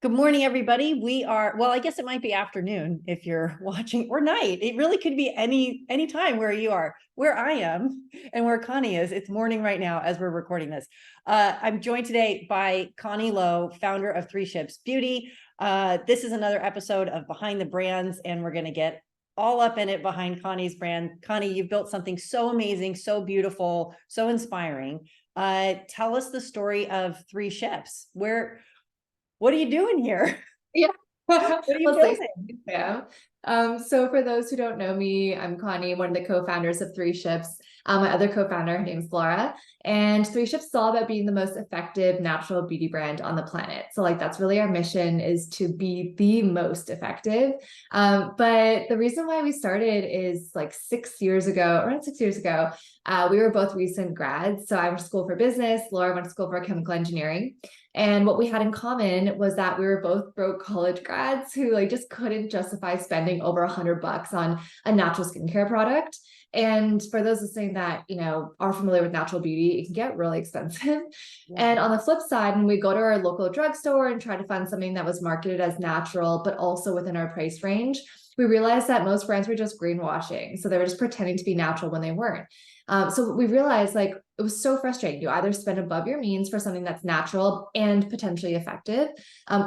Good morning, everybody. Well, I guess it might be afternoon if you're watching, or night. It really could be any time where you are. Where I am and where Connie is, it's morning right now as we're recording this. I'm joined today by Connie Lo, founder of Three Ships Beauty. This is another episode of Behind the Brands, and we're going to get all up in it behind Connie's brand. Connie, you've built something so amazing, so beautiful, so inspiring. Tell us the story of Three Ships. What are you doing here? Yeah. What are you Well, building? yeah. So for those who don't know me, I'm Connie, one of the co-founders of Three Ships. My other co-founder, her name's Laura, and Three Ships is all about being the most effective natural beauty brand on the planet. So that's really our mission, is to be the most effective. But the reason why we started is around 6 years ago, we were both recent grads. So I went to school for business, Laura went to school for chemical engineering. And what we had in common was that we were both broke college grads who just couldn't justify spending over $100 on a natural skincare product. And for those listening that, are familiar with natural beauty, it can get really expensive. Yeah. And on the flip side, when we go to our local drugstore and try to find something that was marketed as natural, but also within our price range, we realized that most brands were just greenwashing. So they were just pretending to be natural when they weren't. So we realized it was so frustrating. You either spend above your means for something that's natural and potentially effective,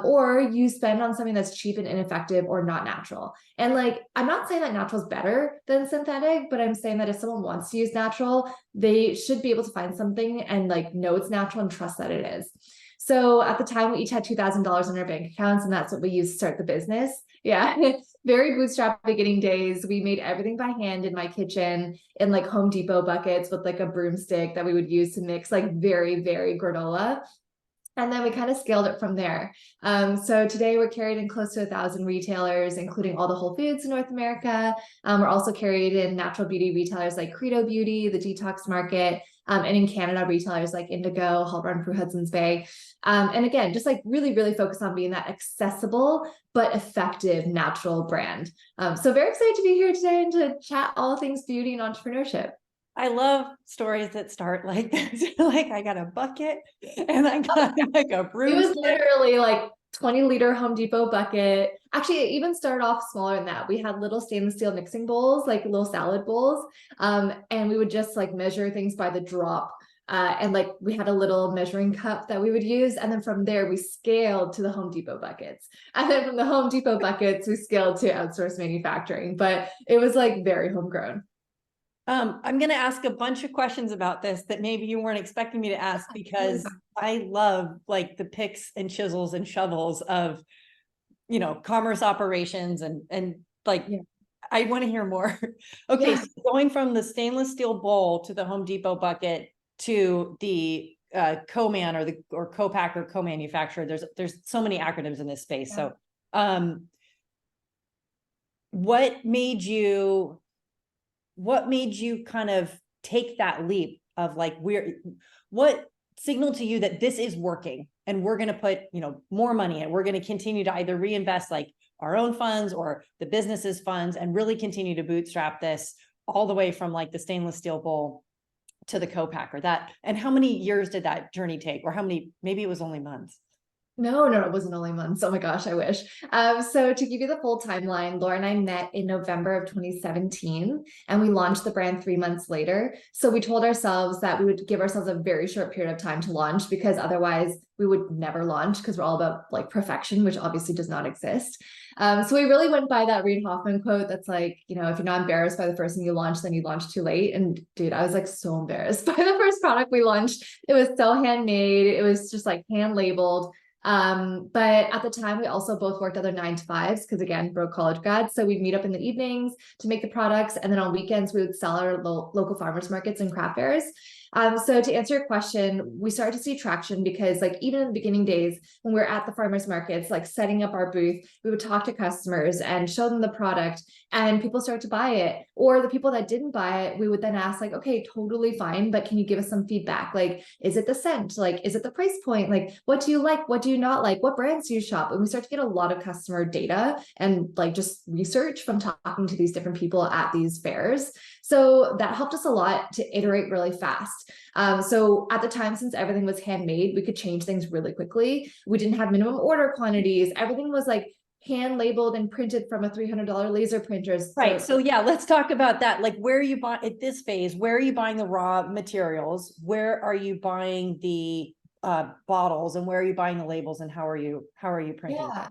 or you spend on something that's cheap and ineffective or not natural. And I'm not saying that natural is better than synthetic, but I'm saying that if someone wants to use natural, they should be able to find something and know it's natural and trust that it is. So at the time, we each had $2,000 in our bank accounts, and that's what we used to start the business. Yeah, very bootstrap beginning days. We made everything by hand in my kitchen in Home Depot buckets with a broomstick that we would use to mix very, very granola. And then we kind of scaled it from there. So today we're carried in close to 1,000 retailers, including all the Whole Foods in North America. We're also carried in natural beauty retailers like Credo Beauty, the Detox Market, and in Canada, retailers like Indigo, Hall Run through Hudson's Bay. And again, just really, really focus on being that accessible but effective natural brand. So very excited to be here today and to chat all things beauty and entrepreneurship. I love stories that start like this. I got a bucket and I got a broomstick. It was literally 20-liter Home Depot bucket. Actually, it even started off smaller than that. We had little stainless steel mixing bowls, little salad bowls. And we would just measure things by the drop. And we had a little measuring cup that we would use. And then from there, we scaled to the Home Depot buckets. And then from the Home Depot buckets, we scaled to outsourced manufacturing. But it was very homegrown. I'm going to ask a bunch of questions about this that maybe you weren't expecting me to ask, because I love the picks and chisels and shovels of, commerce operations and Yeah. I want to hear more. Okay. Yeah. So going from the stainless steel bowl to the Home Depot bucket to the co-man or co-packer, co-manufacturer, there's so many acronyms in this space. Yeah. So, what made you kind of take that leap of what signaled to you that this is working and we're going to put, more money in, we're going to continue to either reinvest our own funds or the business's funds and really continue to bootstrap this all the way from the stainless steel bowl to the co-packer? And how many years did that journey take, or maybe it was only months? No, it wasn't only months. Oh my gosh, I wish. So to give you the full timeline, Laura and I met in November of 2017, and we launched the brand 3 months later. So we told ourselves that we would give ourselves a very short period of time to launch, because otherwise we would never launch, because we're all about perfection, which obviously does not exist. So we really went by that Reid Hoffman quote that's if you're not embarrassed by the first thing you launch, then you launch too late. And dude, I was so embarrassed by the first product we launched. It was so handmade. It was just hand labeled. But at the time, we also both worked other 9-to-5s, because again, broke college grads. So we'd meet up in the evenings to make the products. And then on weekends, we would sell our local farmers markets and craft fairs. So to answer your question, we started to see traction because even in the beginning days when we were at the farmers markets, setting up our booth, we would talk to customers and show them the product, and people started to buy it. Or the people that didn't buy it, we would then ask okay, totally fine, but can you give us some feedback? Is it the scent? Is it the price point? What do you like? What do you not like? What brands do you shop? And we start to get a lot of customer data and just research from talking to these different people at these fairs. So that helped us a lot to iterate really fast. fast. So at the time, since everything was handmade, we could change things really quickly. We didn't have minimum order quantities. Everything was like hand labeled and printed from a $300 laser printer. Right. So yeah, let's talk about that. Like, where are you buying at this phase? Where are you buying the raw materials? Where are you buying the bottles, and where are you buying the labels, and how are you printing? Yeah.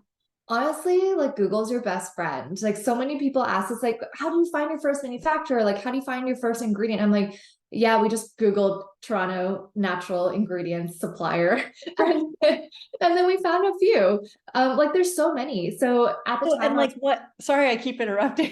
Honestly, like Google's your best friend. Like so many people ask us, like, how do you find your first manufacturer? Like, how do you find your first ingredient? I'm like, yeah, we just Googled Toronto natural ingredients supplier. and, and then we found a few. Like there's so many. So at the Well, time, and like what, sorry, I keep interrupting.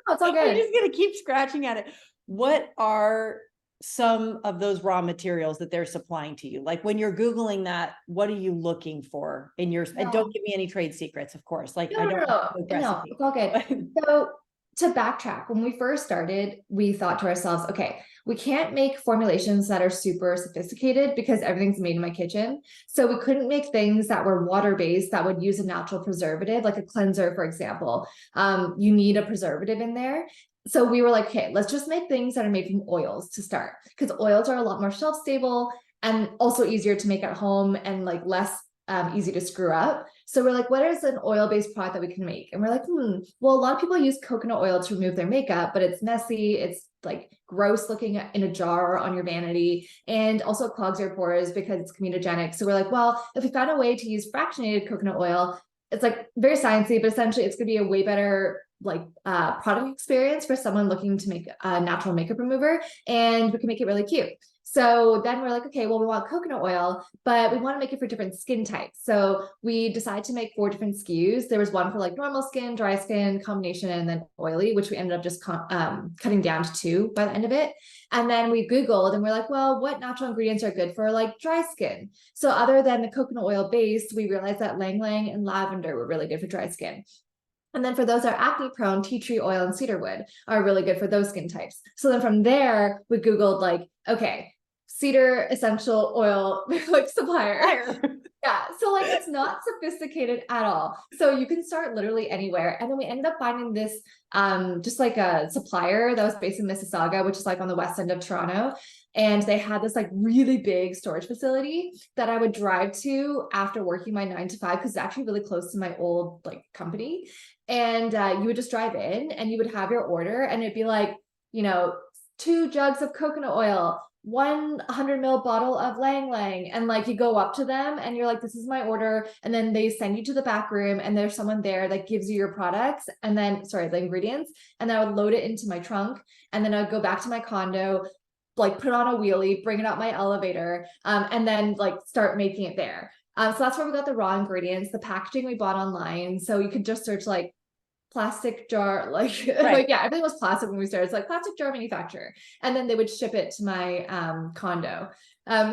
no, it's all I'm good. just gonna keep scratching at it. What are some of those raw materials that they're supplying to you? Like when you're Googling that, what are you looking for in your, and don't give me any trade secrets, of course. Like I don't know No, it's all good. So to backtrack, when we first started, we thought to ourselves, okay, we can't make formulations that are super sophisticated because everything's made in my kitchen. So we couldn't make things that were water-based that would use a natural preservative, like a cleanser, for example. You need a preservative in there. So we were like, okay, let's just make things that are made from oils to start, because oils are a lot more shelf stable and also easier to make at home and like less easy to screw up. So we're like, what is an oil-based product that we can make? And we're like, well, a lot of people use coconut oil to remove their makeup, but it's messy. It's like gross looking in a jar on your vanity, and also it clogs your pores because it's comedogenic. So we're like, well, if we found a way to use fractionated coconut oil, it's like very sciencey, but essentially it's gonna be a way better like product experience for someone looking to make a natural makeup remover, and we can make it really cute. So then we're like, okay, well, we want coconut oil, but we want to make it for different skin types. So we decided to make 4 different SKUs. There was one for like normal skin, dry skin, combination, and then oily, which we ended up just cutting down to 2 by the end of it. And then we Googled and we're like, well, what natural ingredients are good for like dry skin? So other than the coconut oil based, we realized that ylang ylang and lavender were really good for dry skin. And then for those that are acne prone, tea tree oil and cedarwood are really good for those skin types. So then from there, we Googled like, okay, cedar essential oil like supplier. Yeah. So like it's not sophisticated at all. So you can start literally anywhere. And then we ended up finding this just like a supplier that was based in Mississauga, which is like on the west end of Toronto. And they had this like really big storage facility that I would drive to after working my 9 to 5, because it's actually really close to my old like company. And you would just drive in and you would have your order, and it'd be like, 2 jugs of coconut oil, 100 ml bottle of ylang ylang, and like you go up to them and you're like, this is my order, and then they send you to the back room and there's someone there that gives you your products, and then the ingredients, and then I would load it into my trunk, and then I would go back to my condo, like put it on a wheelie, bring it up my elevator, and then like start making it there. So that's where we got the raw ingredients. The packaging we bought online, so you could just search like plastic jar, like Right. like yeah, everything was plastic when we started. It's like plastic jar manufacturer, and then they would ship it to my condo.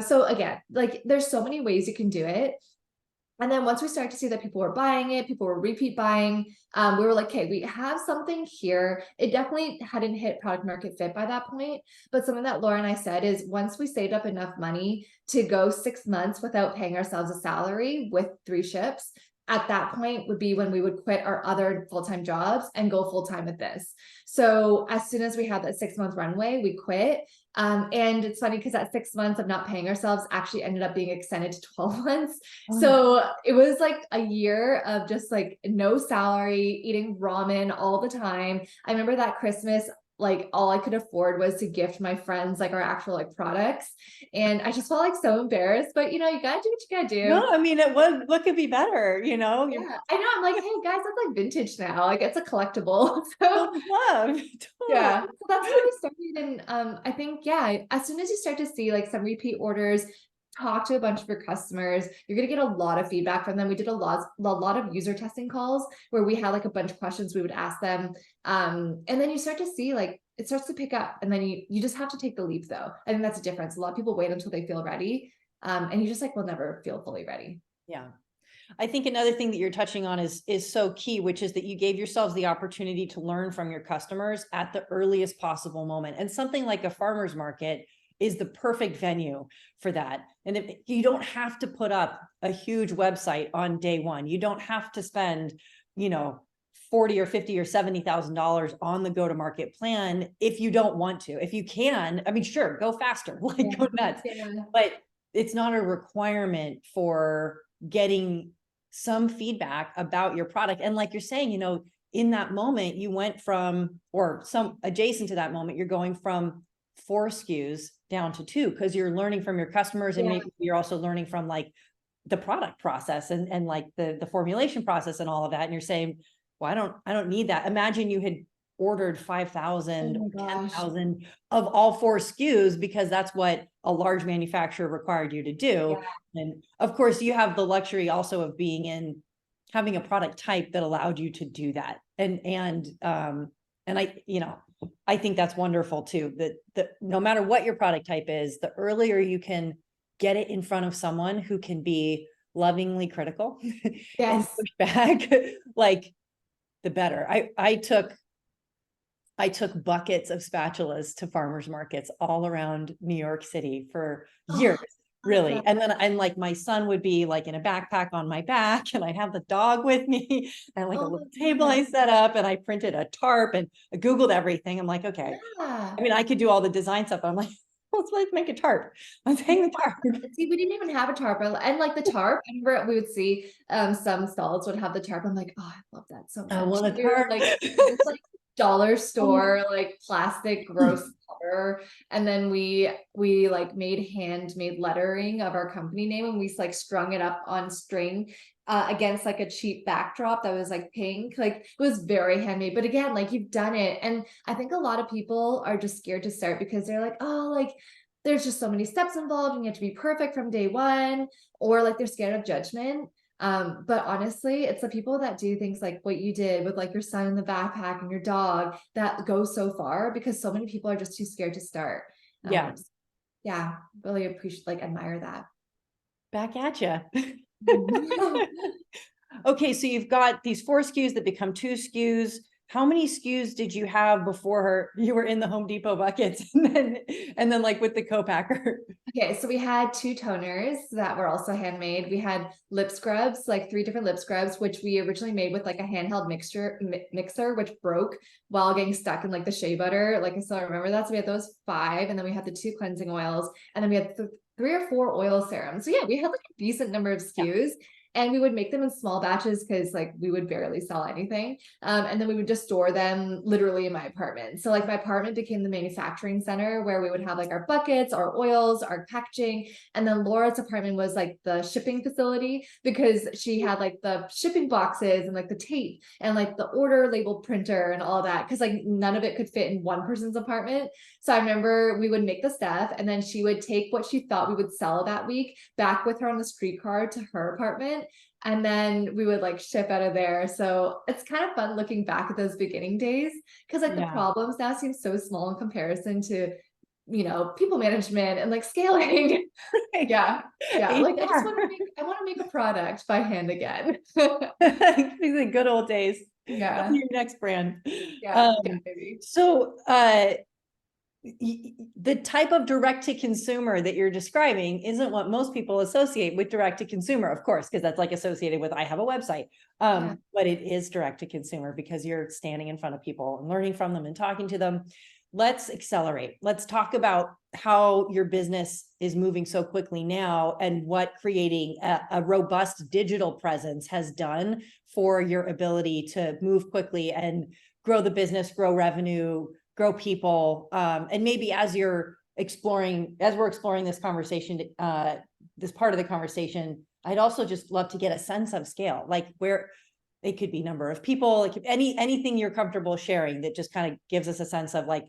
So again, like there's so many ways you can do it. And then once we started to see that people were buying it, people were repeat buying, we were like, okay, we have something here. It definitely hadn't hit product market fit by that point. But something that Laura and I said is, once we saved up enough money to go 6 months without paying ourselves a salary with 3 ships, at that point would be when we would quit our other full-time jobs and go full-time with this. So as soon as we had that 6-month runway, we quit. And it's funny because that 6 months of not paying ourselves actually ended up being extended to 12 months. So it was like a year of just like no salary, eating ramen all the time. I remember that Christmas, like all I could afford was to gift my friends like our actual like products. And I just felt like so embarrassed, but you gotta do what you gotta do. No, I mean, what could be better, Yeah, I know. I'm like, hey guys, that's like vintage now. Like it's a collectible. So love. yeah, so that's how we started. And I think, yeah, as soon as you start to see like some repeat orders, talk to a bunch of your customers, you're gonna get a lot of feedback from them. We did a lot of user testing calls where we had like a bunch of questions we would ask them. And then you start to see like it starts to pick up, and then you just have to take the leap though. I think that's a difference. A lot of people wait until they feel ready. And you just like will never feel fully ready. Yeah. I think another thing that you're touching on is so key, which is that you gave yourselves the opportunity to learn from your customers at the earliest possible moment. And something like a farmer's market is the perfect venue for that. And if you don't have to put up a huge website on day one, you don't have to spend, 40 or 50 or $70,000 on the go-to-market plan if you don't want to. If you can, I mean, sure, go faster, like go nuts. But it's not a requirement for getting some feedback about your product. And like you're saying, you know, in that moment, you went from, or some adjacent to that moment, you're going from 4 SKUs down to 2, because you're learning from your customers, and maybe you're also learning from like the product process and like the formulation process and all of that. And you're saying, well, I don't need that. Imagine you had ordered 5,000, 10,000 of all 4 SKUs, because that's what a large manufacturer required you to do. And of course you have the luxury also of having a product type that allowed you to do that. And I, you know, I think that's wonderful too, that no matter what your product type is, the earlier you can get it in front of someone who can be lovingly critical and push back, like, the better. I took buckets of spatulas to farmers markets all around New York City for years, really. And then like my son would be like in a backpack on my back, and I have the dog with me, and like a little table I set up, and I printed a tarp, and I Googled everything. I'm like, okay, I mean, I could do all the design stuff. I'm like, let's make a tarp. Let's hang the tarp. See, we didn't even have a tarp. And like the tarp, I remember we would see some stalls would have the tarp. I'm like, oh, I love that so much. I want a tarp. Like this like dollar store, like plastic gross cover. And then we like made handmade lettering of our company name, and we like strung it up on string against like a cheap backdrop that was like pink. Like it was very handmade, but again, like you've done it. And I think a lot of people are just scared to start because they're like, oh, like there's just so many steps involved and you have to be perfect from day one, or like they're scared of judgment. But honestly, it's the people that do things like what you did with like your son in the backpack and your dog that go so far, because so many people are just too scared to start. Yeah, really appreciate, like, admire that. Back at you. Okay, so you've got these 4 SKUs that become 2 SKUs. How many SKUs did you have before you were in the Home Depot buckets, and then like with the co-packer? Okay, so we had 2 toners that were also handmade. We had lip scrubs, like 3 different lip scrubs, which we originally made with like a handheld mixer, which broke while getting stuck in like the shea butter. Like I still remember that. So we had those 5, and then we had the 2 cleansing oils, and then we had 3 or 4 oil serums. So yeah, we had like a decent number of SKUs. And we would make them in small batches because like we would barely sell anything. And then we would just store them literally in my apartment. So like my apartment became the manufacturing center where we would have like our buckets, our oils, our packaging. And then Laura's apartment was like the shipping facility, because she had like the shipping boxes and like the tape and like the order label printer and all that. Cause like none of it could fit in one person's apartment. So I remember we would make the stuff, and then she would take what she thought we would sell that week back with her on the streetcar to her apartment. And then we would like ship out of there. So it's kind of fun looking back at those beginning days, because like the problems now seem so small in comparison to, you know, people management and like scaling. Yeah. Like I want to make a product by hand again. The good old days. Yeah. Your next brand. Maybe. So the type of direct to consumer that you're describing isn't what most people associate with direct to consumer, of course, because that's like associated with I have a website. But it is direct to consumer because you're standing in front of people and learning from them and talking to them. Let's accelerate. Let's talk about how your business is moving so quickly now, and what creating a robust digital presence has done for your ability to move quickly and grow the business, grow revenue, grow people. And maybe as we're exploring this conversation, this part of the conversation, I'd also just love to get a sense of scale, like where it could be number of people, it could anything you're comfortable sharing that just kind of gives us a sense of like,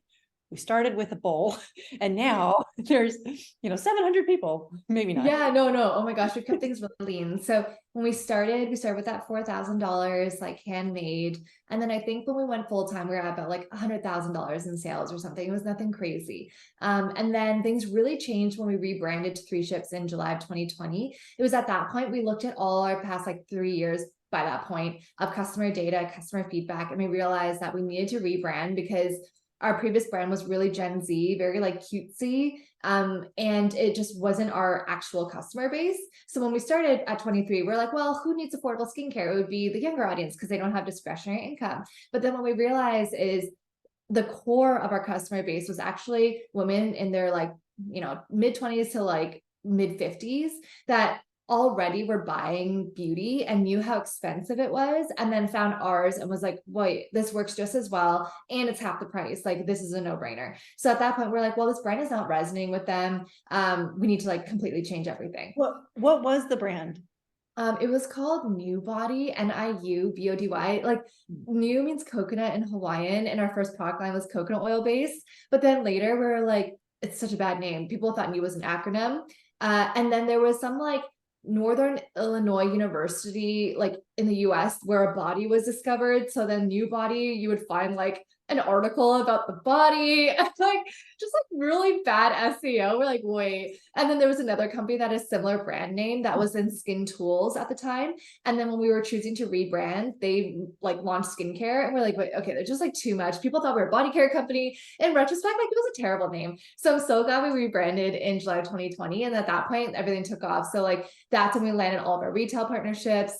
we started with a bowl and now there's, 700 people, maybe not. Yeah, no. Oh my gosh, we kept things really lean. So when we started with that $4,000 like handmade. And then I think when we went full time, we were at about like $100,000 in sales or something. It was nothing crazy. And then things really changed when we rebranded to 3 Ships in July of 2020. It was at that point we looked at all our past like 3 years by that point of customer data, customer feedback, and we realized that we needed to rebrand because our previous brand was really Gen Z, very like cutesy. And it just wasn't our actual customer base. So when we started at 23, we're like, well, who needs affordable skincare? It would be the younger audience because they don't have discretionary income. But then what we realized is the core of our customer base was actually women in their like, mid 20s to like mid 50s that already were buying beauty and knew how expensive it was, and then found ours and was like, wait, this works just as well and it's half the price, like this is a no-brainer. So at that point we're like, well, this brand is not resonating with them. We need to like completely change everything. What was the brand? It was called New Body, Niubody. Like new means coconut in Hawaiian, and our first product line was coconut oil based. But then later we were like, it's such a bad name. People thought New was an acronym. And then there was some like Northern Illinois University, like in the US, where a body was discovered. So then New Body, you would find like an article about the body, like just like really bad SEO. We're like, wait. And then there was another company that has similar brand name that was in skin tools at the time. And then when we were choosing to rebrand, they like launched skincare, and we're like, wait, okay, they're just like too much. People thought we were a body care company. In retrospect, like it was a terrible name. So I'm so glad we rebranded in July 2020. And at that point, everything took off. So like that's when we landed all of our retail partnerships.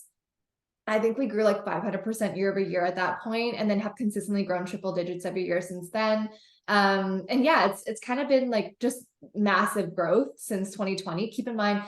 I think we grew like 500% year over year at that point, and then have consistently grown triple digits every year since then. And yeah, it's kind of been like just massive growth since 2020. Keep in mind,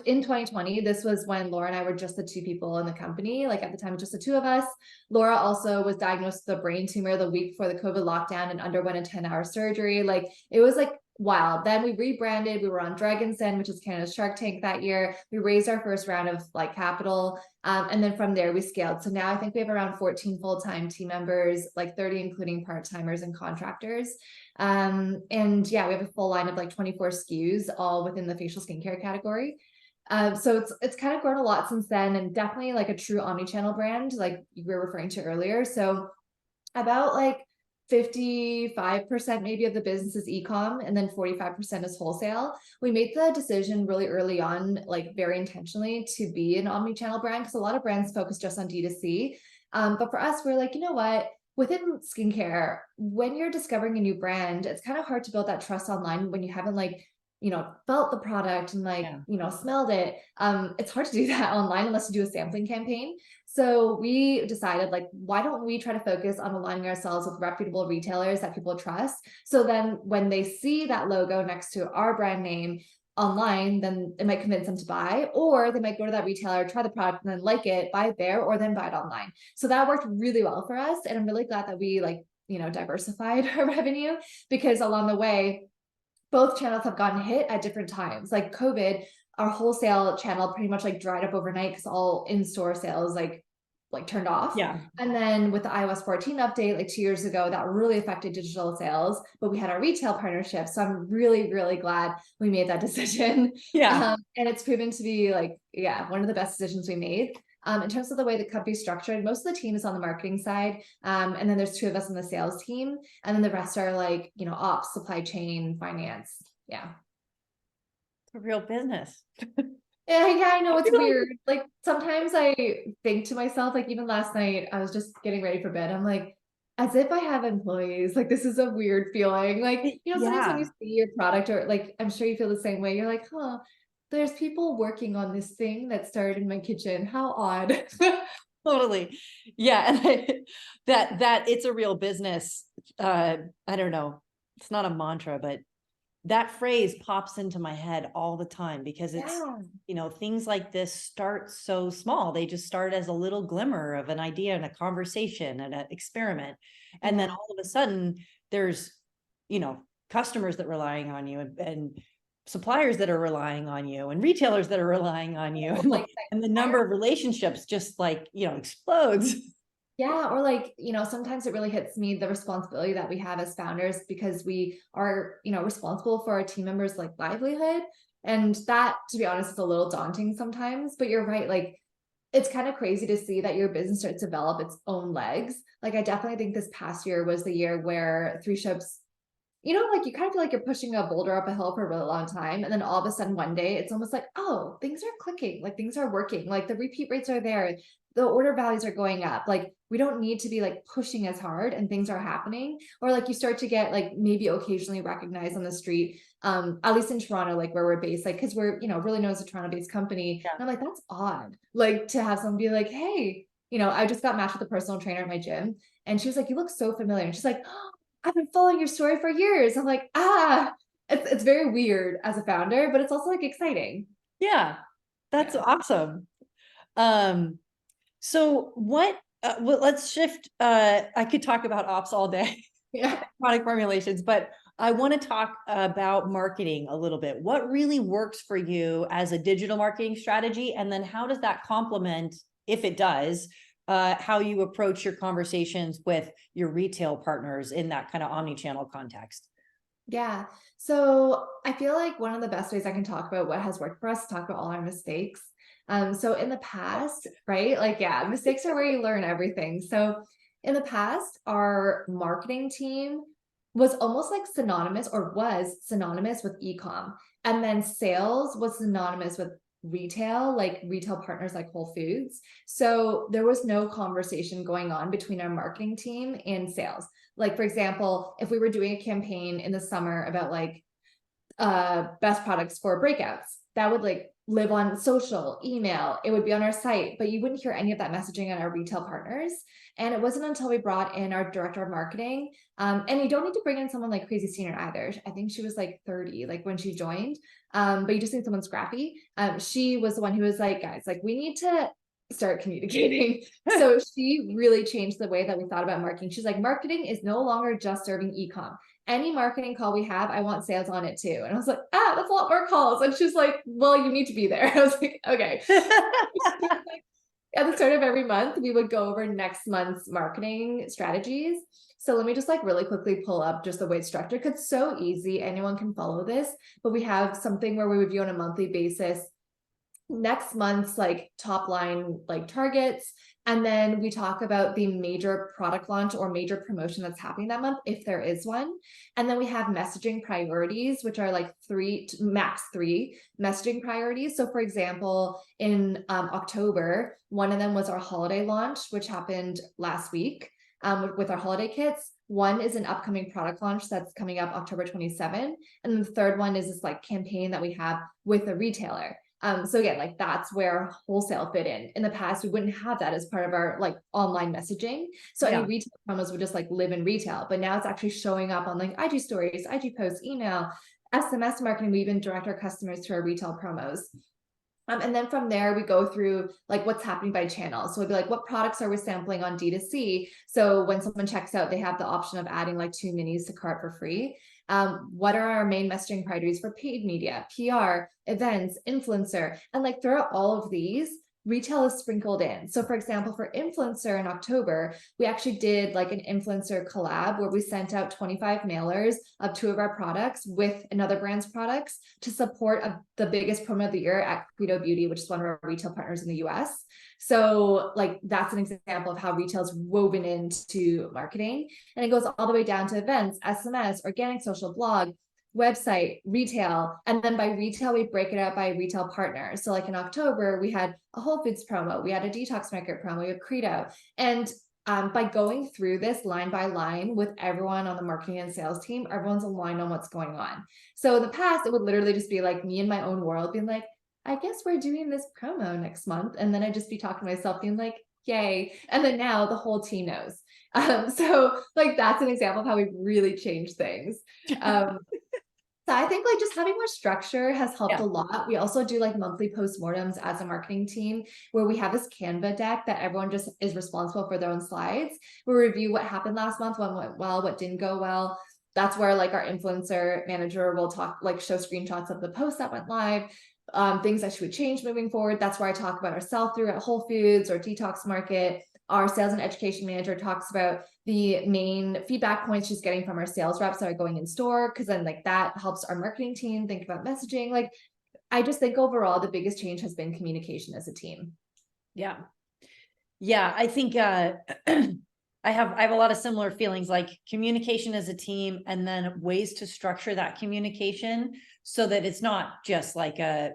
in 2020, this was when Laura and I were just the two people in the company. Like at the time, just the two of us. Laura also was diagnosed with a brain tumor the week before the COVID lockdown and underwent a 10-hour surgery. Like it was like wild. Then we rebranded. We were on Dragon's Den, which is Canada's Shark Tank that year. We raised our first round of like capital. And then from there we scaled. So now I think we have around 14 full-time team members, like 30, including part-timers and contractors. And yeah, we have a full line of like 24 SKUs, all within the facial skincare category. So it's kind of grown a lot since then, and definitely like a true omni-channel brand, like you were referring to earlier. So about like 55% maybe of the business is e-com, and then 45% is wholesale. We made the decision really early on, like very intentionally, to be an omni-channel brand, because a lot of brands focus just on D2C. But for us, we're like, you know what? Within skincare, when you're discovering a new brand, it's kind of hard to build that trust online when you haven't like, felt the product and like, smelled it. It's hard to do that online unless you do a sampling campaign. So we decided, like, why don't we try to focus on aligning ourselves with reputable retailers that people trust? So then when they see that logo next to our brand name online, then it might convince them to buy, or they might go to that retailer, try the product and then like it, buy it there, or then buy it online. So that worked really well for us. And I'm really glad that we like, diversified our revenue, because along the way, both channels have gotten hit at different times. Like COVID, our wholesale channel pretty much like dried up overnight because all in-store sales like turned off. Yeah. And then with the iOS 14 update, like 2 years ago, that really affected digital sales, but we had our retail partnership. So I'm really, really glad we made that decision. Yeah. And it's proven to be like, yeah, one of the best decisions we made. In terms of the way the company's structured, most of the team is on the marketing side. And then there's two of us on the sales team. And then the rest are like, ops, supply chain, finance. Yeah. It's a real business. Yeah, I know it's weird. Like sometimes I think to myself, like even last night, I was just getting ready for bed. I'm like, as if I have employees. Like this is a weird feeling. Like, sometimes when you see your product, or like, I'm sure you feel the same way. You're like, huh, there's people working on this thing that started in my kitchen. How odd. Totally. Yeah. And that it's a real business. I don't know. It's not a mantra, but that phrase pops into my head all the time, because it's, things like this start so small. They just start as a little glimmer of an idea and a conversation and an experiment. And then all of a sudden there's, customers that are relying on you, and suppliers that are relying on you, and retailers that are relying on you. And the number of relationships just like, explodes. Yeah, or like, sometimes it really hits me, the responsibility that we have as founders, because we are, responsible for our team members' like livelihood. And that, to be honest, is a little daunting sometimes, but you're right. Like, it's kind of crazy to see that your business starts to develop its own legs. Like, I definitely think this past year was the year where 3Shops, like you kind of feel like you're pushing a boulder up a hill for a really long time. And then all of a sudden one day, it's almost like, oh, things are clicking, like things are working, like the repeat rates are there. the order values are going up. Like, we don't need to be like pushing as hard and things are happening. Or like you start to get like maybe occasionally recognized on the street, at least in Toronto, like where we're based, like, cause we're, really known as a Toronto-based company. Yeah. And I'm like, that's odd. Like to have someone be like, hey, I just got matched with a personal trainer at my gym. And she was like, you look so familiar. And she's like, oh, I've been following your story for years. I'm like, it's very weird as a founder, but it's also like exciting. Yeah. That's Yeah. awesome. So well, let's shift. I could talk about ops all day, Yeah. product formulations, but I want to talk about marketing a little bit. What really works for you as a digital marketing strategy? And then how does that complement, if it does, how you approach your conversations with your retail partners in that kind of omni-channel context? Yeah. So I feel like one of the best ways I can talk about what has worked for us, talk about all our mistakes. So in the past, right? Like, yeah, mistakes are where you learn everything. So in the past, our marketing team was almost like synonymous or was synonymous with e-com. And then sales was synonymous with retail, like retail partners like Whole Foods. So there was no conversation going on between our marketing team and sales. Like, for example, if we were doing a campaign in the summer about like best products for breakouts, that would like live on social, email, it would be on our site, but you wouldn't hear any of that messaging on our retail partners. And it wasn't until we brought in our director of marketing, and you don't need to bring in someone like crazy senior either. I think she was like 30, like when she joined, but you just need someone scrappy. She was the one who was like, guys, like we need to start communicating. So she really changed the way that we thought about marketing. She's like, marketing is no longer just serving e-com. Any marketing call we have, I want sales on it too. And I was like, that's a lot more calls. And she's like, well, you need to be there. I was like, okay. At the start of every month, we would go over next month's marketing strategies. So let me just like really quickly pull up just the way it's structured, because it's so easy. Anyone can follow this, but we have something where we review on a monthly basis next month's like top line like targets, and then we talk about the major product launch or major promotion that's happening that month if there is one. And then we have messaging priorities, which are like max three messaging priorities. So for example, in October, one of them was our holiday launch, which happened last week, with our holiday kits. One is an upcoming product launch that's coming up October 27. And the third one is this like campaign that we have with a retailer. So again, like that's where wholesale fit in. In the past, we wouldn't have that as part of our like online messaging. So any retail promos would just like live in retail, but now it's actually showing up on like IG stories, IG posts, email, SMS marketing. We even direct our customers to our retail promos. And then from there, we go through like what's happening by channel. So it'd be like, what products are we sampling on D2C? So when someone checks out, they have the option of adding like 2 minis to cart for free. What are our main messaging priorities for paid media, PR, events, influencer? And like throughout all of these, retail is sprinkled in. So for example, for influencer in October, we actually did like an influencer collab where we sent out 25 mailers of 2 of our products with another brand's products to support the biggest promo of the year at Credo Beauty, which is one of our retail partners in the US. So like that's an example of how retail is woven into marketing. And it goes all the way down to events, SMS, organic social, blog, website, retail. And then by retail, we break it out by retail partner. So like in October, we had a Whole Foods promo, we had a detox market promo, we had Credo. And by going through this line by line with everyone on the marketing and sales team, everyone's aligned on what's going on. So in the past, it would literally just be like me in my own world being like, I guess we're doing this promo next month. And then I'd just be talking to myself being like, yay. And then now the whole team knows. So like, that's an example of how we've really changed things. So I think like just having more structure has helped a lot. We also do like monthly postmortems as a marketing team where we have this Canva deck that everyone just is responsible for their own slides. We review what happened last month, what went well, what didn't go well. That's where like our influencer manager will talk, like show screenshots of the post that went live, things that she would change moving forward. That's where I talk about our sell-through at Whole Foods or Detox Market. Our sales and education manager talks about the main feedback points she's getting from our sales reps that are going in store, because then like that helps our marketing team think about messaging. Like I just think overall the biggest change has been communication as a team. Yeah. Yeah, I think I have a lot of similar feelings, like communication as a team, and then ways to structure that communication so that it's not just like a,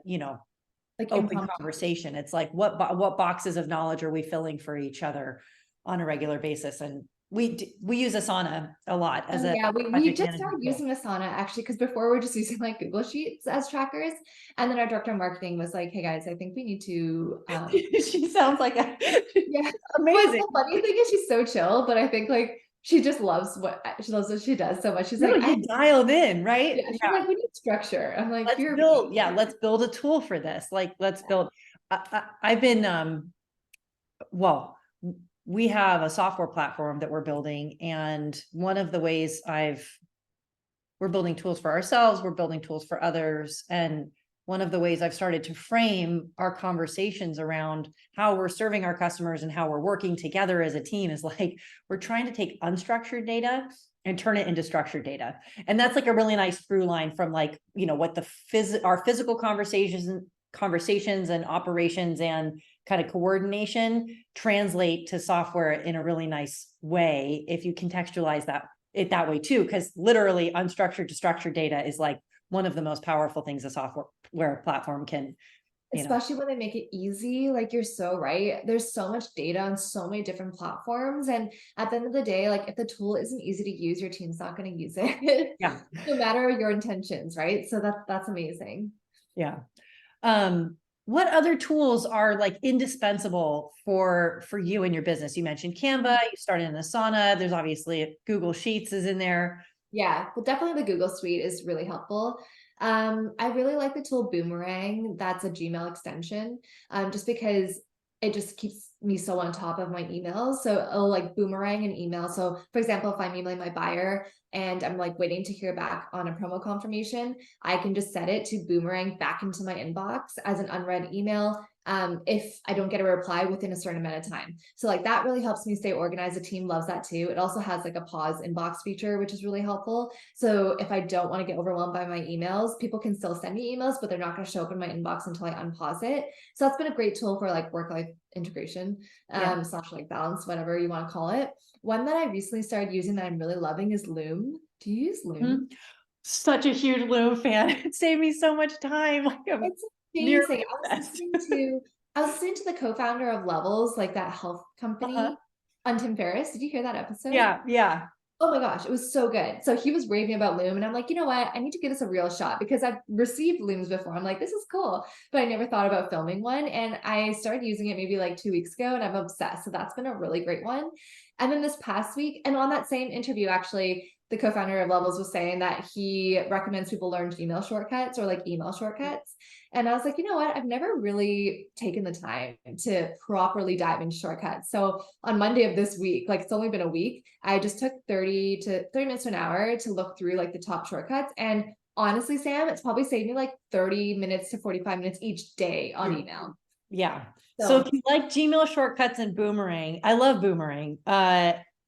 like open impromptu. conversation. It's like, what boxes of knowledge are we filling for each other on a regular basis? And we use Asana a lot as a Yeah, we project just management started tool. using Asana actually, because before we are just using like Google Sheets as trackers. And then our director of marketing was like, hey guys, I think we need to She sounds like a yeah. But amazing. the funny thing is she's so chill, but I think like she just loves what she does so much. She's No, like, you dialed in, right? yeah, she's like, we need structure. I'm like, Let's you're build, let's build a tool for this. Like, let's build. I've been, well, we have a software platform that we're building, and one of the ways we're building tools for ourselves, we're building tools for others, and one of the ways I've started to frame our conversations around how we're serving our customers and how we're working together as a team is like, we're trying to take unstructured data and turn it into structured data. And that's like a really nice through line from like, what our physical conversations and operations and kind of coordination translate to software in a really nice way if you contextualize it that way too, because literally unstructured to structured data is like one of the most powerful things a software platform can, especially when they make it easy. Like you're so right. There's so much data on so many different platforms. And at the end of the day, like if the tool isn't easy to use, your team's not going to use it. Yeah. No matter your intentions, right? So that's amazing. Yeah. What other tools are like indispensable for you and your business? You mentioned Canva, you started in Asana. There's obviously Google Sheets is in there. Yeah, but definitely the Google Suite is really helpful. I really like the tool Boomerang. That's a Gmail extension, just because it just keeps me so on top of my emails. So it'll like boomerang an email. So for example, if I'm emailing my buyer and I'm like waiting to hear back on a promo confirmation, I can just set it to boomerang back into my inbox as an unread email if I don't get a reply within a certain amount of time. So like that really helps me stay organized. The team loves that too. It also has like a pause inbox feature, which is really helpful. So if I don't want to get overwhelmed by my emails, people can still send me emails, but they're not going to show up in my inbox until I unpause it. So that's been a great tool for like work-life integration, slash like balance, whatever you want to call it. One that I recently started using that I'm really loving is Loom. Do you use Loom? Such a huge Loom fan. It saved me so much time. It's Nearly amazing. I was listening to the co-founder of Levels, like that health company, on Tim Ferriss. Did you hear that episode? Yeah. Oh my gosh, it was so good. So he was raving about Loom, and I'm like, you know what? I need to give this a real shot because I've received Looms before. I'm like, this is cool, but I never thought about filming one. And I started using it maybe like 2 weeks ago, and I'm obsessed. So that's been a really great one. And then this past week, and on that same interview, actually, the co-founder of Levels was saying that he recommends people learn Gmail shortcuts or like email shortcuts. And I was like, you know what? I've never really taken the time to properly dive into shortcuts. So on Monday of this week, like it's only been a week, I just took 30 minutes to an hour to look through like the top shortcuts. And honestly, Sam, it's probably saved me like 30 minutes to 45 minutes each day on email. Yeah. So if you like Gmail shortcuts and Boomerang, I love Boomerang.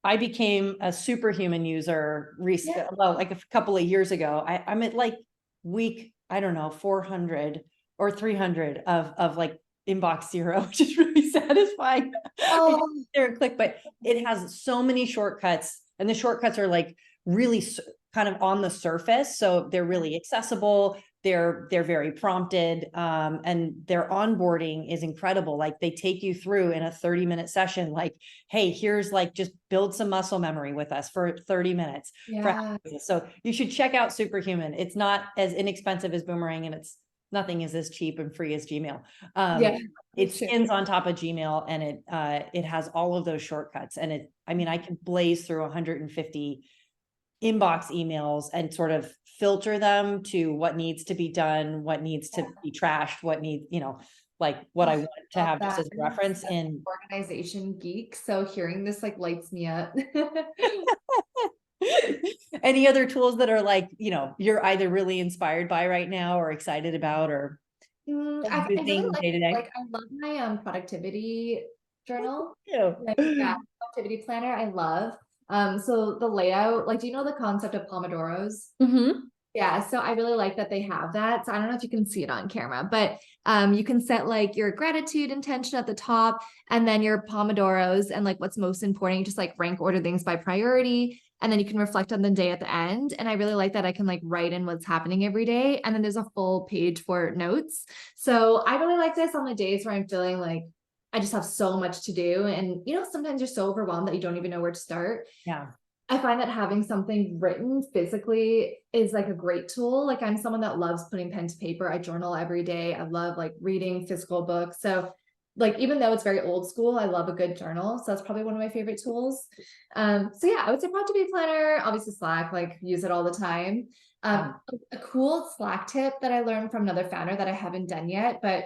I became a superhuman user well, like a couple of years ago. I'm at like week, I don't know, 400 or 300 of like inbox zero, which is really satisfying. I just there and click, but it has so many shortcuts, and the shortcuts are like really kind of on the surface. So they're really accessible. They're very prompted, and their onboarding is incredible. Like they take you through in a 30-minute session, like, hey, here's like, just build some muscle memory with us for 30 minutes. So you should check out Superhuman. It's not as inexpensive as Boomerang, and nothing is as cheap and free as Gmail. It skins on top of Gmail, and it has all of those shortcuts. And I can blaze through 150 inbox emails and sort of filter them to what needs to be done, what needs to be trashed, what needs, like what I want to have just as a reference in organization geek. So hearing this like lights me up. Any other tools that are like, you're either really inspired by right now or excited about, or I really like I love my productivity journal. Productivity planner. I love. So the layout, like, do you know the concept of Pomodoros? Yeah, so I really like that they have that. So I don't know if you can see it on camera, but you can set like your gratitude intention at the top and then your Pomodoros and like what's most important. You just like rank order things by priority. And then you can reflect on the day at the end. And I really like that I can like write in what's happening every day. And then there's a full page for notes. So I really like this on the days where I'm feeling like I just have so much to do. And sometimes you're so overwhelmed that you don't even know where to start. Yeah. I find that having something written physically is like a great tool. Like I'm someone that loves putting pen to paper. I journal every day. I love like reading physical books. So like, even though it's very old school, I love a good journal. So that's probably one of my favorite tools. So yeah, I would say Productivity Planner, obviously Slack, like use it all the time. A cool Slack tip that I learned from another founder that I haven't done yet, but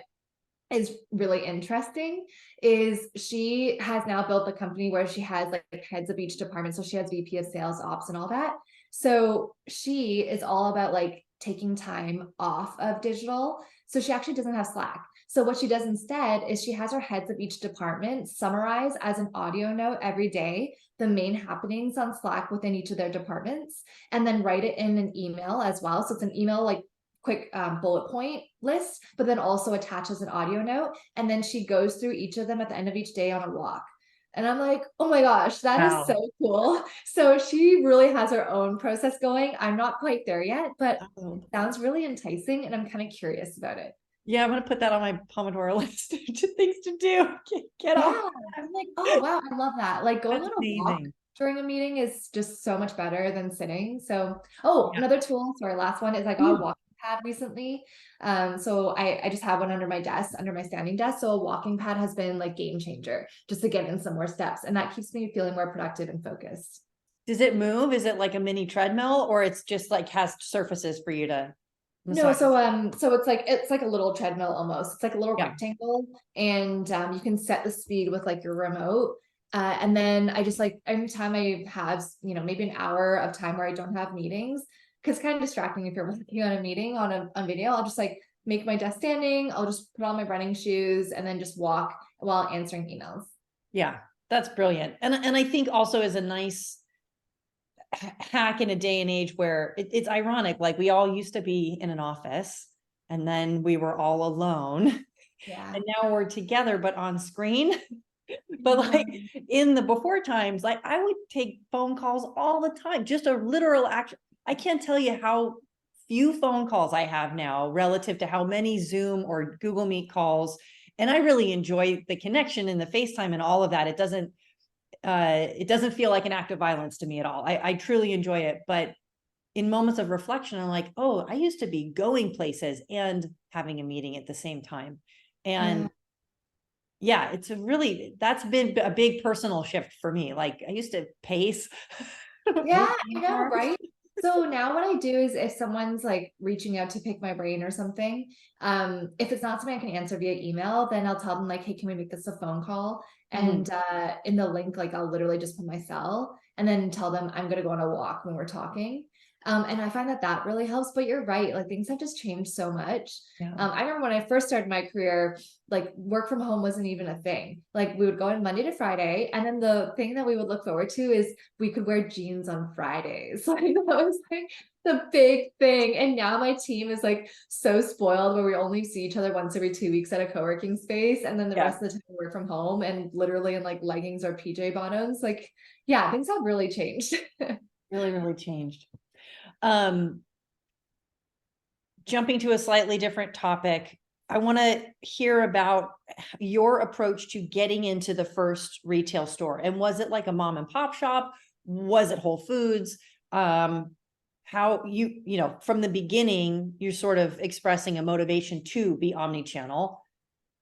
is really interesting is she has now built the company where she has like heads of each department. So she has VP of sales, ops, and all that. So she is all about like taking time off of digital. So she actually doesn't have Slack. So what she does instead is she has her heads of each department summarize as an audio note every day the main happenings on Slack within each of their departments, and then write it in an email as well. So it's an email like quick bullet point list, but then also attaches an audio note. And then she goes through each of them at the end of each day on a walk. And I'm like, oh my gosh, that is so cool. So she really has her own process going. I'm not quite there yet, but it sounds really enticing. And I'm kind of curious about it. Yeah, I'm gonna put that on my Pomodoro list of things to do. Get off. Yeah, I'm like, oh wow, I love that. Like going That's on a walk amazing. during a meeting is just so much better than sitting. So, Yeah. another tool, sorry, last one is I got a walking pad recently. So I just have one under my desk, under my standing desk. So a walking pad has been like game changer just to get in some more steps. And that keeps me feeling more productive and focused. Does it move? Is it like a mini treadmill, or it's just like has surfaces for you to No, massage? so it's like a little treadmill almost. It's like a little Yeah. rectangle, and you can set the speed with like your remote. And then I just like anytime I have, maybe an hour of time where I don't have meetings, because it's kind of distracting if you're working on a meeting on video, I'll just like make my desk standing, I'll just put on my running shoes and then just walk while answering emails. Yeah, that's brilliant. And I think also is a nice hack in a day and age where it's ironic. Like we all used to be in an office and then we were all alone. Yeah. And now we're together, but on screen. But like in the before times, like I would take phone calls all the time, just a literal action. I can't tell you how few phone calls I have now relative to how many Zoom or Google Meet calls. And I really enjoy the connection and the FaceTime and all of that. It doesn't feel like an act of violence to me at all. I truly enjoy it. But in moments of reflection, I'm like, oh, I used to be going places and having a meeting at the same time. And yeah, that's been a big personal shift for me. Like I used to pace. Yeah, I know, right? So now what I do is if someone's like reaching out to pick my brain or something, if it's not something I can answer via email, then I'll tell them like, hey, can we make this a phone call? And in the link, like I'll literally just put my cell and then tell them I'm gonna go on a walk when we're talking. And I find that that really helps, but you're right, like things have just changed so much. Yeah. I remember when I first started my career, like work from home wasn't even a thing. Like we would go in Monday to Friday, and then the thing that we would look forward to is we could wear jeans on Fridays. Like that was like the big thing. And now my team is like so spoiled where we only see each other once every 2 weeks at a co-working space. And then the rest of the time we work from home and literally in like leggings or PJ bottoms. Like, yeah, things have really changed. Really, really changed. Jumping to a slightly different topic, I want to hear about your approach to getting into the first retail store. And was it like a mom and pop shop? Was it Whole Foods? How from the beginning, you're sort of expressing a motivation to be omni-channel.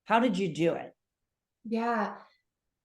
How did you do it? Yeah.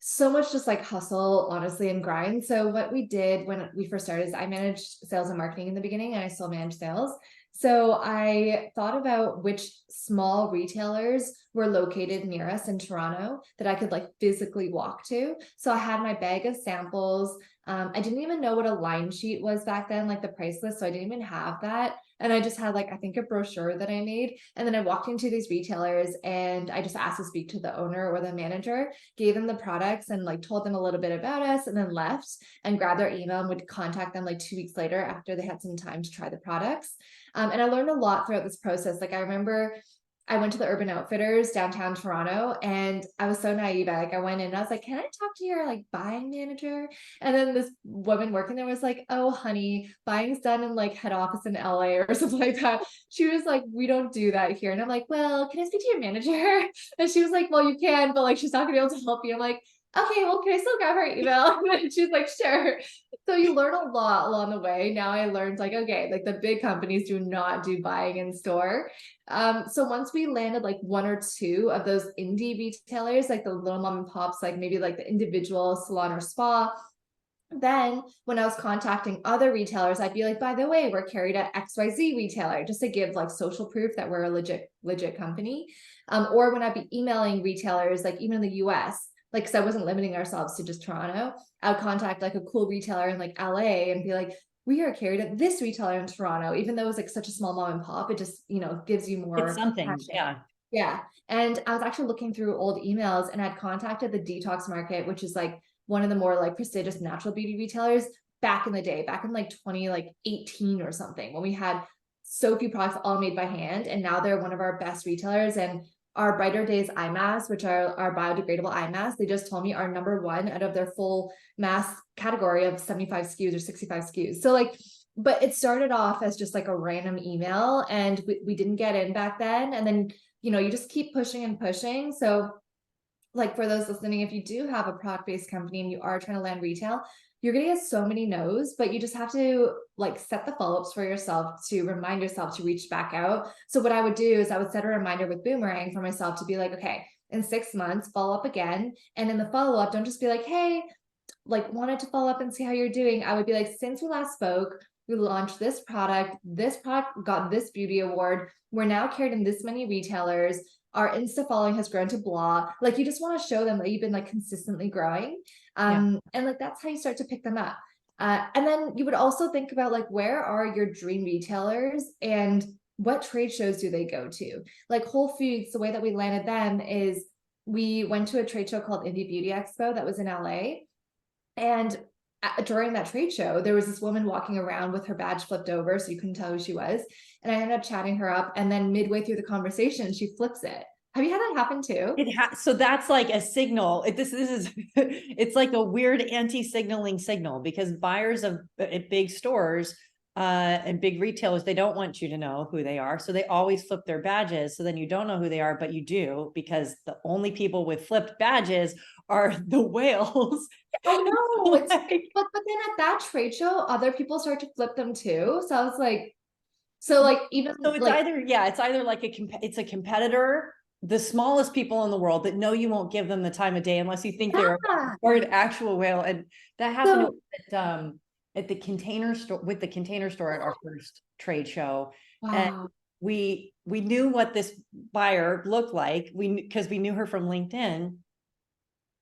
So much just like hustle, honestly, and grind. So what we did when we first started is I managed sales and marketing in the beginning, and I still manage sales. So I thought about which small retailers were located near us in Toronto that I could like physically walk to. So I had my bag of samples. I didn't even know what a line sheet was back then, like the price list. So I didn't even have that. And I just had like, I think a brochure that I made. And then I walked into these retailers and I just asked to speak to the owner or the manager, gave them the products and like told them a little bit about us, and then left and grabbed their email and would contact them like 2 weeks later after they had some time to try the products. And I learned a lot throughout this process. Like I remember I went to the Urban Outfitters downtown Toronto, and I was so naive. I went in and I was like, can I talk to your like buying manager? And then this woman working there was like, oh honey, buying's done in like head office in LA or something like that. She was like, we don't do that here. And I'm like, well, can I speak to your manager? And she was like, well, you can, but like she's not gonna be able to help you. I'm like, okay, well, can I still grab her email? And she's like, sure. So you learn a lot along the way. Now I learned like, okay, like the big companies do not do buying in store. So once we landed like one or two of those indie retailers, like the little mom and pops, like maybe like the individual salon or spa, then when I was contacting other retailers, I'd be like, by the way, we're carried at XYZ retailer, just to give like social proof that we're a legit company. Or when I'd be emailing retailers, like even in the US, like, cause I wasn't limiting ourselves to just Toronto, I would contact like a cool retailer in like LA and be like, we are carried at this retailer in Toronto, even though it's like such a small mom and pop, it just, gives you It's more something. passion. Yeah. Yeah. And I was actually looking through old emails and I'd contacted the Detox Market, which is like one of the more like prestigious natural beauty retailers back in the day, back in like 2018 or something, when we had so few products all made by hand. And now they're one of our best retailers. And our Brighter Days eye masks, which are our biodegradable eye masks, they just told me are #1 out of their full mask category of 75 SKUs or 65 SKUs. So like, but it started off as just like a random email and we didn't get in back then. And then, you just keep pushing and pushing. So like for those listening, if you do have a product-based company and you are trying to land retail, you're going to get so many no's, but you just have to like set the follow-ups for yourself to remind yourself to reach back out. So what I would do is I would set a reminder with Boomerang for myself to be like, okay, in 6 months, follow up again. And in the follow-up, don't just be like, hey, like wanted to follow up and see how you're doing. I would be like, since we last spoke, we launched this product got this beauty award. We're now carried in this many retailers. Our Insta following has grown to blah. Like you just want to show them that you've been like consistently growing. And like, that's how you start to pick them up. And then you would also think about like, where are your dream retailers and what trade shows do they go to? Like Whole Foods, the way that we landed them is we went to a trade show called Indie Beauty Expo that was in LA. And during that trade show, there was this woman walking around with her badge flipped over, so you couldn't tell who she was. And I ended up chatting her up. And then midway through the conversation, she flips it. Have you had that happen too? So that's like a signal. This is it's like a weird anti-signaling signal, because buyers of at big stores and big retailers, they don't want you to know who they are. So they always flip their badges. So then you don't know who they are, but you do, because the only people with flipped badges are the whales. Oh no, Like, but then at that trade show, other people start to flip them too. So I was like, so like even so it's like either like it's a competitor, the smallest people in the world that know you won't give them the time of day unless you think they're or an actual whale. And that happened at the Container Store, with the Container Store at our first trade show. wow. And we knew what this buyer looked like. Because we knew her from LinkedIn.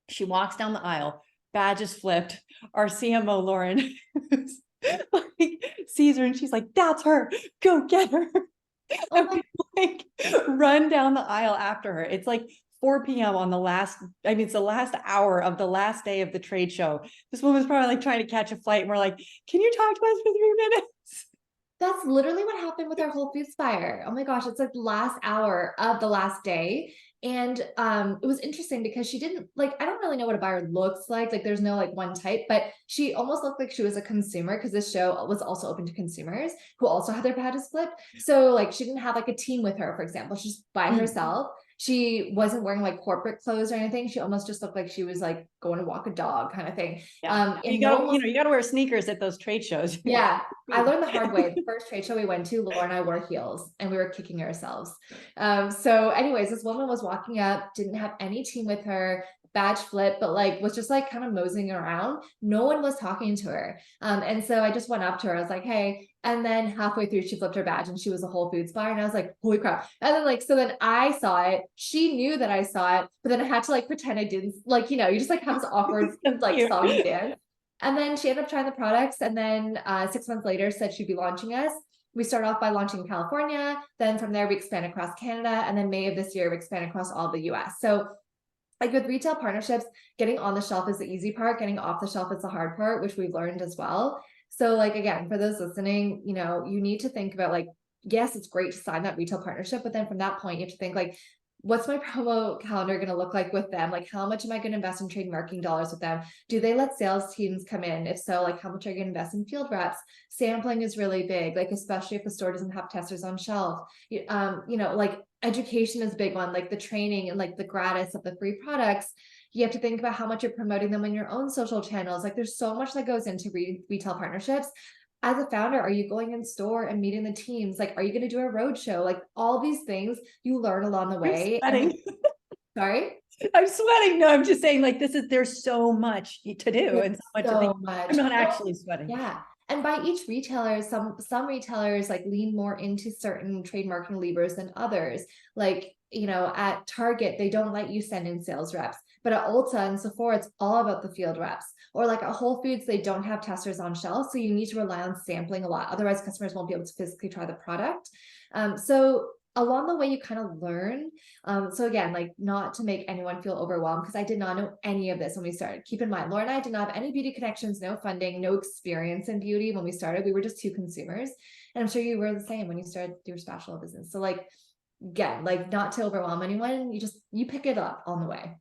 She walks down the aisle, badge is flipped. Our CMO Lauren like sees her and she's like, that's her, go get her. Oh my like run down the aisle after her. It's like 4 p.m. on it's the last hour of the last day of the trade show. This woman's probably like trying to catch a flight, and we're like, can you talk to us for 3 minutes? That's literally what happened with our Whole Foods fire. Oh my gosh, it's like the last hour of the last day. And it was interesting because she didn't like, I don't really know what a buyer looks like. Like there's no like one type, but she almost looked like she was a consumer, because this show was also open to consumers who also had their badges flipped. So like she didn't have like a team with her, for example. She's by herself. She wasn't wearing like corporate clothes or anything. She almost just looked like she was like going to walk a dog kind of thing. And you gotta wear sneakers at those trade shows. Yeah, I learned the hard way. The first trade show we went to, Laura and I wore heels and we were kicking ourselves. So anyways, this woman was walking up, didn't have any team with her, badge flip, but like was just like kind of moseying around. No one was talking to her. And so I just went up to her. I was like, hey, and then halfway through she flipped her badge and she was a Whole Foods buyer. And I was like, holy crap. And then like, so then I saw it. She knew that I saw it, but then I had to like pretend I didn't, like, you just like have this awkward like song and dance. And then she ended up trying the products, and then 6 months later said she'd be launching us. We started off by launching in California. Then from there, we expanded across Canada. And then May of this year, we expanded across all the US. So like with retail partnerships, getting on the shelf is the easy part, getting off the shelf is the hard part, which we've learned as well. So like, again, for those listening, you know, you need to think about like, yes, it's great to sign that retail partnership, but then from that point, you have to think like, what's my promo calendar going to look like with them? Like, how much am I going to invest in trade marketing dollars with them? Do they let sales teams come in? If so, like, how much are you going to invest in field reps? Sampling is really big, like, especially if the store doesn't have testers on shelf. You know, like education is a big one, like the training and like the gratis of the free products. You have to think about how much you're promoting them on your own social channels. Like, there's so much that goes into retail partnerships. As a founder, are you going in store and meeting the teams? Like, are you going to do a road show? Like, all these things you learn along the I'm way. sweating. Sorry? I'm sweating. No, I'm just saying like there's so much to do and so much to think. So much. I'm not actually sweating. Yeah. And by each retailer, some retailers like lean more into certain trade marketing levers than others. Like, you know, at Target, they don't let you send in sales reps, but at Ulta and Sephora, it's all about the field reps. Or like at Whole Foods, they don't have testers on shelf, so you need to rely on sampling a lot. Otherwise, customers won't be able to physically try the product. So along the way, you kind of learn. So again, like not to make anyone feel overwhelmed, because I did not know any of this when we started. Keep in mind, Laura and I did not have any beauty connections, no funding, no experience in beauty when we started. We were just two consumers. And I'm sure you were the same when you started your spatula business. So like, again, like not to overwhelm anyone, you pick it up on the way.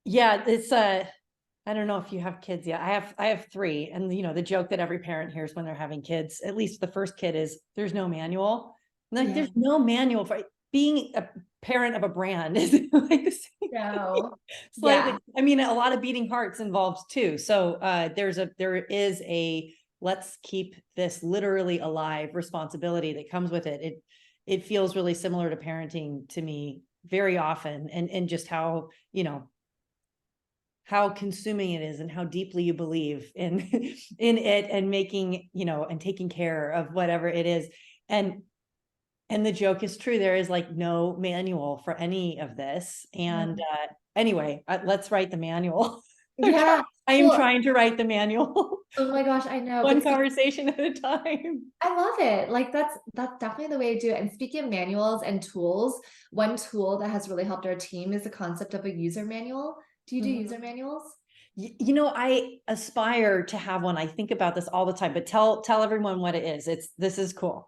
Yeah, it's I don't know if you have kids yet. I have three, and you know the joke that every parent hears when they're having kids, at least the first kid, is there's no manual. Like there's no manual for being a parent of a brand is like the same. No. Slightly. Yeah. I mean, a lot of beating hearts involved too. So there is a let's keep this literally alive responsibility that comes with it. It feels really similar to parenting to me very often, and just how, you know, how consuming it is and how deeply you believe in in it, and making, you know, and taking care of whatever it is. And the joke is true. There is like no manual for any of this. And anyway, let's write the manual. Yeah. I am trying to write the manual. Oh my gosh, I know. One conversation at a time. I love it. Like that's definitely the way to do it. And speaking of manuals and tools, one tool that has really helped our team is the concept of a user manual. Do you do user manuals? You know, I aspire to have one. I think about this all the time, but tell everyone what it is. This is cool.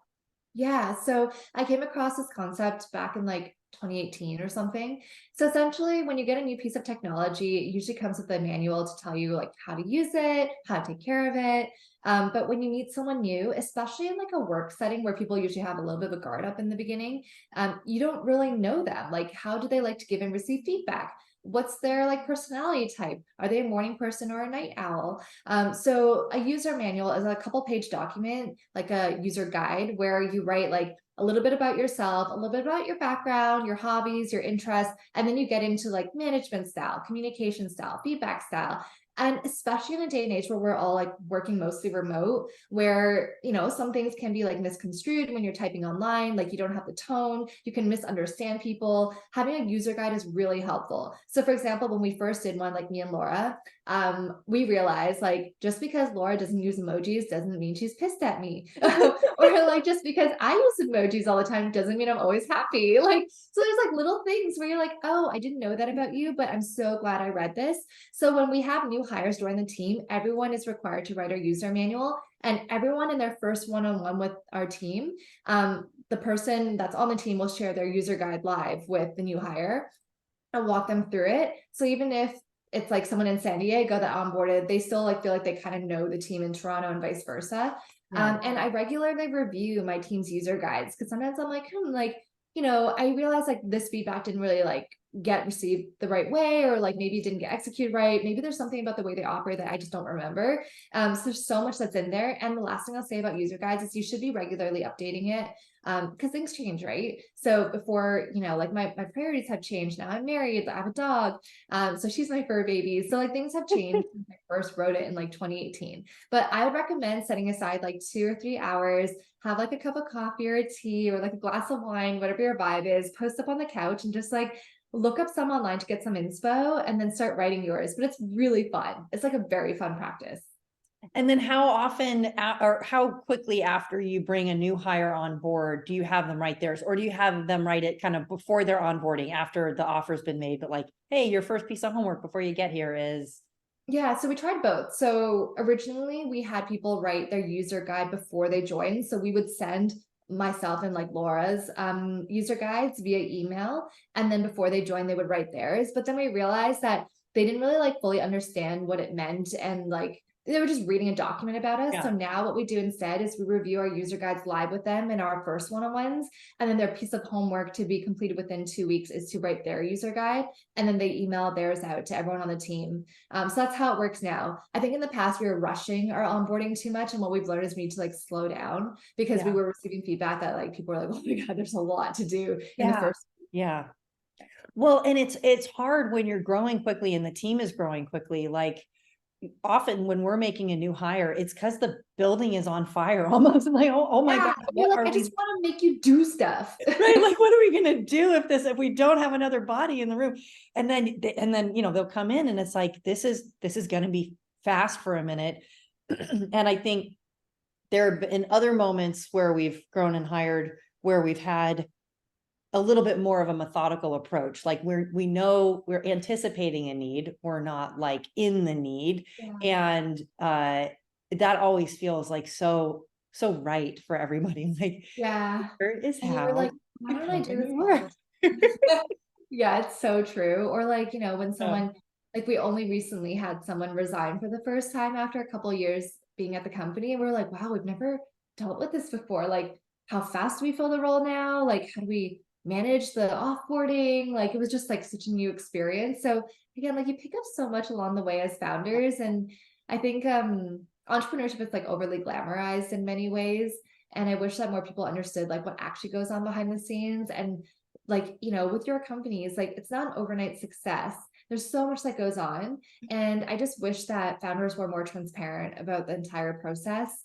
Yeah, so I came across this concept back in like 2018 or something. So essentially, when you get a new piece of technology, it usually comes with a manual to tell you like how to use it, how to take care of it. But when you meet someone new, especially in like a work setting where people usually have a little bit of a guard up in the beginning, you don't really know them. Like, how do they like to give and receive feedback? What's their like personality type? Are they a morning person or a night owl? So a user manual is a couple page document, like a user guide, where you write like a little bit about yourself, a little bit about your background, your hobbies, your interests, and then you get into like management style, communication style, feedback style. And especially in a day and age where we're all like working mostly remote, where, you know, some things can be like misconstrued when you're typing online, like you don't have the tone, you can misunderstand people. Having a user guide is really helpful. So for example, when we first did one, like me and Laura, we realized like just because Laura doesn't use emojis doesn't mean she's pissed at me. Or like just because I use emojis all the time doesn't mean I'm always happy. Like, so there's like little things where you're like, oh, I didn't know that about you, but I'm so glad I read this. So when we have new hires join the team, everyone is required to write our user manual, and everyone in their first one-on-one with our team, the person that's on the team will share their user guide live with the new hire and walk them through it. So even if it's like someone in San Diego that onboarded, they still like feel like they kind of know the team in Toronto and vice versa. And I regularly review my team's user guides because sometimes I'm like, like, you know, I realize like this feedback didn't really like get received the right way, or like maybe it didn't get executed right. Maybe there's something about the way they operate that I just don't remember. So there's so much that's in there. And the last thing I'll say about user guides is you should be regularly updating it, because things change, right? So before, you know, like my priorities have changed. Now I'm married, I have a dog. So she's my fur baby. So like things have changed since I first wrote it in like 2018. But I would recommend setting aside like 2 or 3 hours, have like a cup of coffee or a tea or like a glass of wine, whatever your vibe is, post up on the couch and just like look up some online to get some inspo and then start writing yours. But it's really fun. It's like a very fun practice. And then how often or how quickly after you bring a new hire on board, do you have them write theirs, or do you have them write it kind of before they're onboarding, after the offer's been made, but like, hey, your first piece of homework before you get here is. Yeah, so we tried both. So originally we had people write their user guide before they joined. So we would send myself and like Laura's user guides via email. And then before they joined, they would write theirs. But then we realized that they didn't really like fully understand what it meant. And like they were just reading a document about us. So Yeah. now what we do instead is we review our user guides live with them in our first one-on-ones. And then their piece of homework to be completed within 2 weeks is to write their user guide. And then they email theirs out to everyone on the team. So that's how it works now. I think in the past we were rushing our onboarding too much, and what we've learned is we need to like slow down, because we Yeah. were receiving feedback that like people were like, "Oh my God, there's a lot to do in the Yeah. first." Yeah. Well, and it's hard when you're growing quickly and the team is growing quickly. Like, often when we're making a new hire, it's because the building is on fire almost. Like, oh my Yeah, God, you're what like, are I we, just want to make you do stuff. right? Like, what are we gonna do if we don't have another body in the room? And then, they'll come in and it's like, this is gonna be fast for a minute. And I think there have been other moments where we've grown and hired, where we've had a little bit more of a methodical approach. Like, we know we're anticipating a need, we're not like in the need. Yeah. And that always feels like so right for everybody. Like, Yeah. here is And you were how like, why the don't I do this company all works. the time? Yeah, it's so true. Or like, when Yeah. someone, like we only recently had someone resign for the first time after a couple of years being at the company. And we are like, wow, we've never dealt with this before. Like, how fast do we fill the role now? Like, how do we manage the offboarding? Like, it was just like such a new experience. So again, like you pick up so much along the way as founders. And I think entrepreneurship is like overly glamorized in many ways. And I wish that more people understood like what actually goes on behind the scenes. And like, with your companies, like it's not an overnight success. There's so much that goes on. And I just wish that founders were more transparent about the entire process.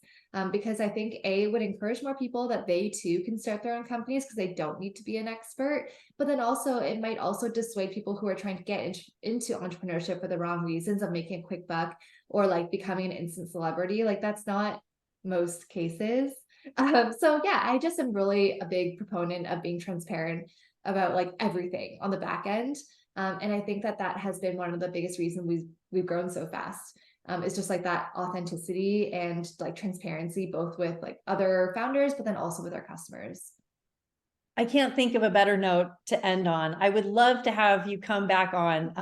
Because I think it would encourage more people that they too can start their own companies, because they don't need to be an expert. But then also it might also dissuade people who are trying to get into entrepreneurship for the wrong reasons, of making a quick buck or like becoming an instant celebrity. Like that's not most cases. So yeah, I just am really a big proponent of being transparent about like everything on the back end. And I think that that has been one of the biggest reasons we've grown so fast. It's just like that authenticity and like transparency, both with like other founders, but then also with our customers. I can't think of a better note to end on. I would love to have you come back on.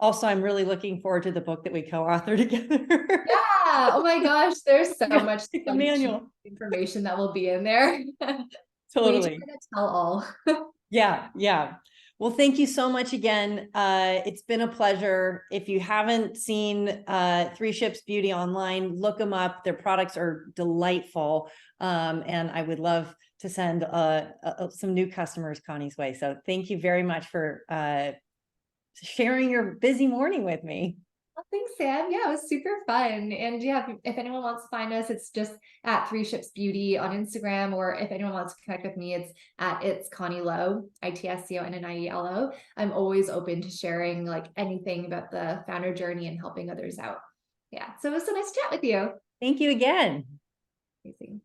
Also, I'm really looking forward to the book that we co-author together. Yeah. Oh my gosh, there's so Yeah, much the like juicy manual. information that will be in there. We try Totally. to tell all. Yeah, yeah. Well, thank you so much again. It's been a pleasure. If you haven't seen Three Ships Beauty online, look them up. Their products are delightful. And I would love to send some new customers Connie's way. So thank you very much for sharing your busy morning with me. Well, thanks, Sam. Yeah, it was super fun. And yeah, if anyone wants to find us, it's just at Three Ships Beauty on Instagram. Or if anyone wants to connect with me, it's Connie Lo, ITSCONNIELO. I'm always open to sharing like anything about the founder journey and helping others out. Yeah. So it was so nice to chat with you. Thank you again. Amazing.